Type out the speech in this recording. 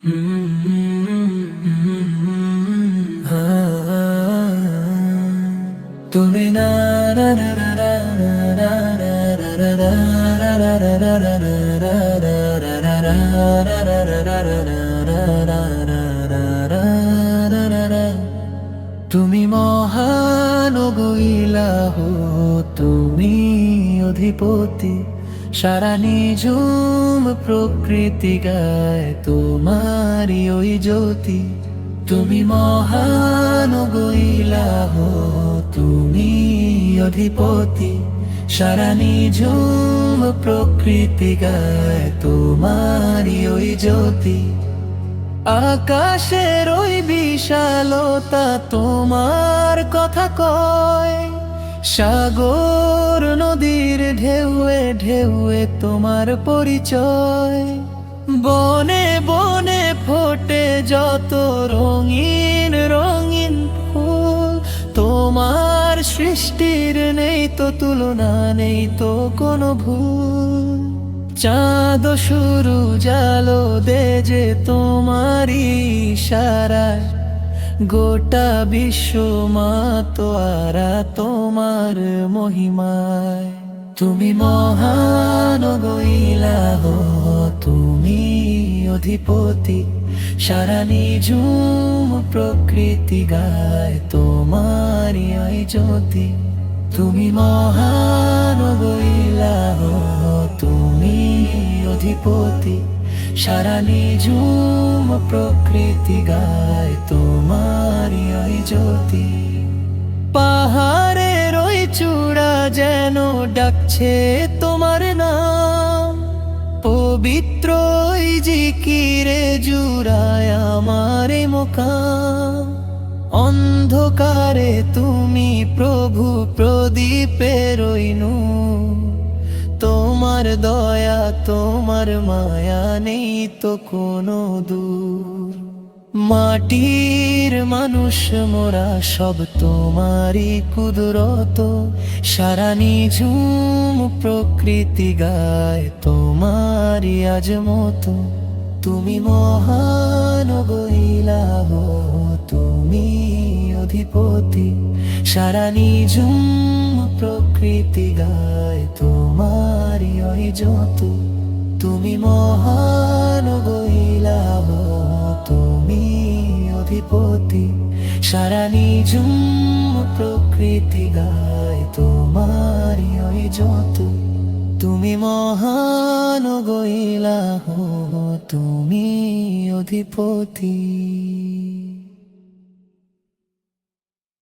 তুমি না তুমি মহান গো ইলাহ, তুমি অধিপতি, সারা নিঝুম প্রকৃতি গায় তোমারি ওই জ্যোতি। তুমি মহান গো ইলাহ, তুমি অধিপতি, সারা নিঝুম প্রকৃতি গায় তোমারি ওই জ্যোতি। আকাশের ওই বিশালতা তোমার কথা কয়, সাগর নদীর ঢেউয়ে ঢেউয়ে তোমার পরিচয়। বনে বনে ফোটে যত রঙিন রঙিন ফুল, তোমার সৃষ্টির নেই তো তুলনা, নেই তো কোনো ভুল। চাঁদ শুরু জালো দে যে তোমারি ইশারায়, গোটা বিশ্ব মাতোয়ারা তোমার মহিমায়। তুমি মহান গো ইলাহ, তুমি অধিপতি, সারা নিঝুম প্রকৃতি গায় তোমারি ওই জ্যোতি। তুমি মহান গো ইলাহ, তুমি অধিপতি, সারা নিঝুম প্রকৃতি গায় তোমারি ওই জ্যোতি। পাহাড়ের ওই চূড়া যেন ডাকছে তোমার নাম, পবিত্র ওই জিকিরে জুড়ায় আমার মোকাম। অন্ধকারে তুমি প্রভু প্রদীপের ওই নূর, তোমার দয়া তোমার মায়া নেই তো কোনো দূর। মাটির মানুষ মোরা সব তোমারই কুদরত, সারা নিঝুম প্রকৃতি গায় তোমারই আজমত। তুমি মহান গো ইলাহ, তুমি অধিপতি, সারা নিঝুম প্রকৃতি গায় তোমারি ওই জ্যোতি। তুমি মহান গো ইলাহ, তুমি অধিপতি, সারা নিঝুম প্রকৃতি গায় তোমারি ওই জ্যোতি। তুমি মহান গো ইলাহ, তুমি অধিপতি।